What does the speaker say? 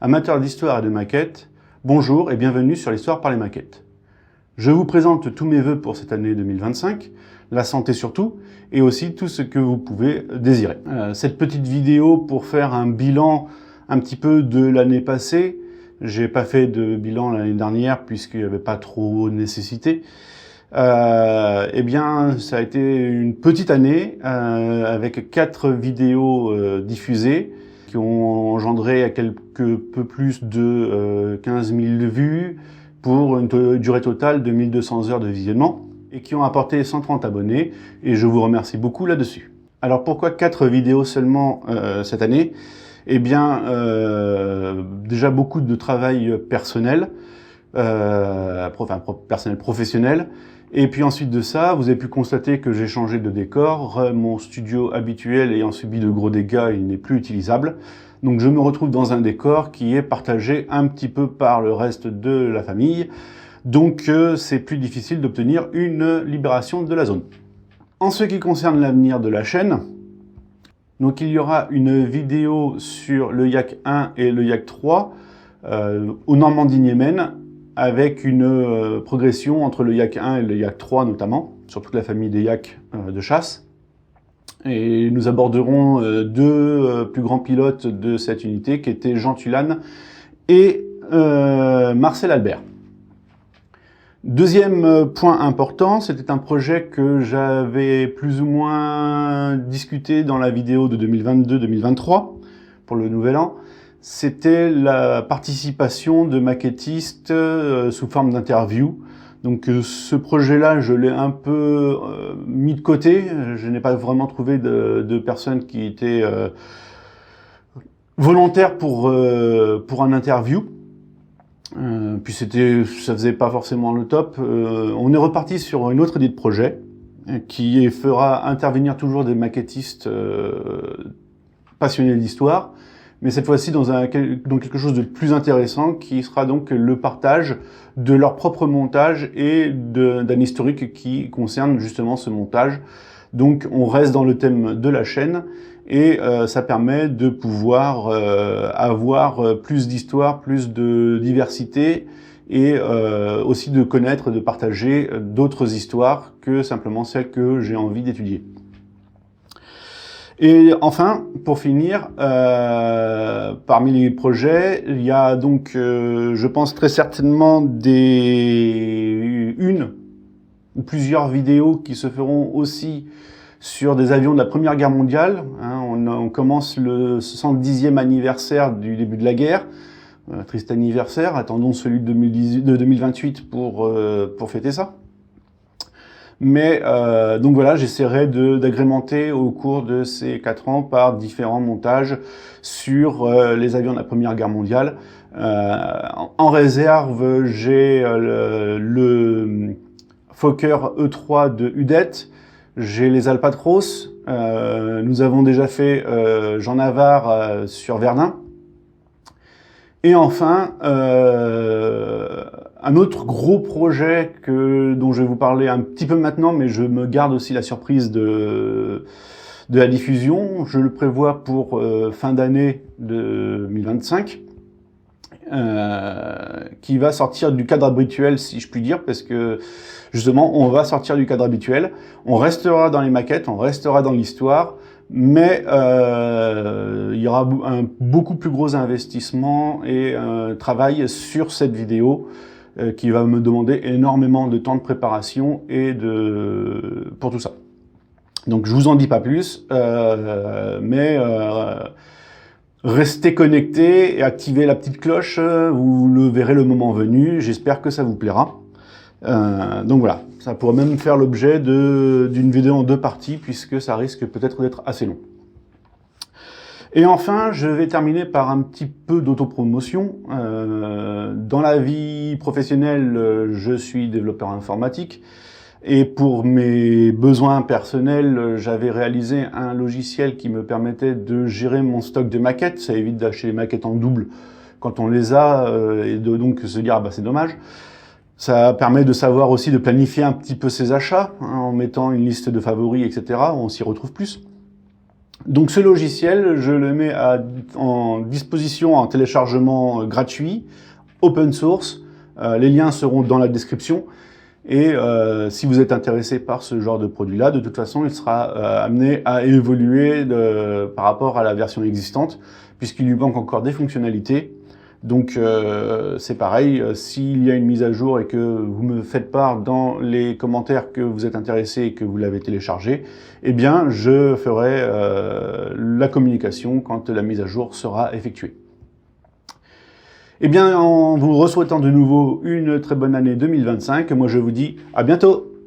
Amateurs d'histoire et de maquettes, bonjour et bienvenue sur l'Histoire par les maquettes. Je vous présente tous mes vœux pour cette année 2025, la santé surtout, et aussi tout ce que vous pouvez désirer. Cette petite vidéo pour faire un bilan un petit peu de l'année passée. J'ai pas fait de bilan l'année dernière puisqu'il n'y avait pas trop de nécessité. Eh bien, ça a été une petite année avec 4 vidéos diffusées qui ont engendré quelque peu plus de 15 000 vues pour une durée totale de 1200 heures de visionnement et qui ont apporté 130 abonnés et je vous remercie beaucoup là-dessus. Alors pourquoi 4 vidéos seulement cette année? Eh bien, déjà beaucoup de travail personnel, personnel professionnel. Et puis ensuite de ça, vous avez pu constater que j'ai changé de décor. Mon studio habituel ayant subi de gros dégâts, il n'est plus utilisable. Donc je me retrouve dans un décor qui est partagé un petit peu par le reste de la famille. Donc c'est plus difficile d'obtenir une libération de la zone. En ce qui concerne l'avenir de la chaîne, donc il y aura une vidéo sur le Yak 1 et le Yak 3 au Normandie-Niemen, avec une progression entre le Yak 1 et le Yak 3 notamment, sur toute la famille des Yaks de chasse. Et nous aborderons deux plus grands pilotes de cette unité, qui étaient Jean Tulane et Marcel Albert. Deuxième point important, c'était un projet que j'avais plus ou moins discuté dans la vidéo de 2022-2023, pour le Nouvel An. C'était la participation de maquettistes sous forme d'interview. Donc ce projet-là, je l'ai un peu mis de côté. Je n'ai pas vraiment trouvé de personnes qui étaient volontaires pour un interview. Puis ça faisait pas forcément le top. On est reparti sur une autre idée de projet qui fera intervenir toujours des maquettistes passionnés d'histoire, mais cette fois-ci dans quelque chose de plus intéressant, qui sera donc le partage de leur propre montage et d'un historique qui concerne justement ce montage. Donc on reste dans le thème de la chaîne, et ça permet de pouvoir avoir plus d'histoire, plus de diversité, et aussi de connaître, de partager d'autres histoires que simplement celles que j'ai envie d'étudier. Et enfin, pour finir, parmi les projets, il y a donc, je pense très certainement une ou plusieurs vidéos qui se feront aussi sur des avions de la Première Guerre mondiale. Hein, on commence le 70e anniversaire du début de la guerre. Triste anniversaire, attendons celui de 2028 pour fêter ça. Mais donc voilà, j'essaierai d'agrémenter au cours de ces 4 ans par différents montages sur les avions de la Première Guerre mondiale. En réserve, j'ai le Fokker E3 de Udet, j'ai les Albatros, nous avons déjà fait Jean Navarre sur Verdun. Et enfin, un autre gros projet dont je vais vous parler un petit peu maintenant, mais je me garde aussi la surprise de la diffusion. Je le prévois pour fin d'année 2025, qui va sortir du cadre habituel, si je puis dire, parce que justement, on va sortir du cadre habituel. On restera dans les maquettes, on restera dans l'histoire, mais il y aura un beaucoup plus gros investissement et travail sur cette vidéo qui va me demander énormément de temps de préparation et pour tout ça. Donc je vous en dis pas plus, mais restez connectés et activez la petite cloche, vous le verrez le moment venu, j'espère que ça vous plaira. Donc voilà, ça pourrait même faire l'objet d'une vidéo en 2 parties, puisque ça risque peut-être d'être assez long. Et enfin, je vais terminer par un petit peu d'autopromotion. Dans la vie professionnelle, je suis développeur informatique, et pour mes besoins personnels, j'avais réalisé un logiciel qui me permettait de gérer mon stock de maquettes. Ça évite d'acheter les maquettes en double quand on les a, et de donc se dire « ah bah c'est dommage ». Ça permet de savoir aussi de planifier un petit peu ses achats, hein, en mettant une liste de favoris, etc. On s'y retrouve plus. Donc ce logiciel, je le mets en disposition en téléchargement gratuit, open source. Les liens seront dans la description. Et si vous êtes intéressé par ce genre de produit-là, de toute façon, il sera amené à évoluer par rapport à la version existante, puisqu'il lui manque encore des fonctionnalités. Donc c'est pareil, s'il y a une mise à jour et que vous me faites part dans les commentaires que vous êtes intéressé et que vous l'avez téléchargé, eh bien je ferai la communication quand la mise à jour sera effectuée. Eh bien, en vous souhaitant de nouveau une très bonne année 2025, moi je vous dis à bientôt!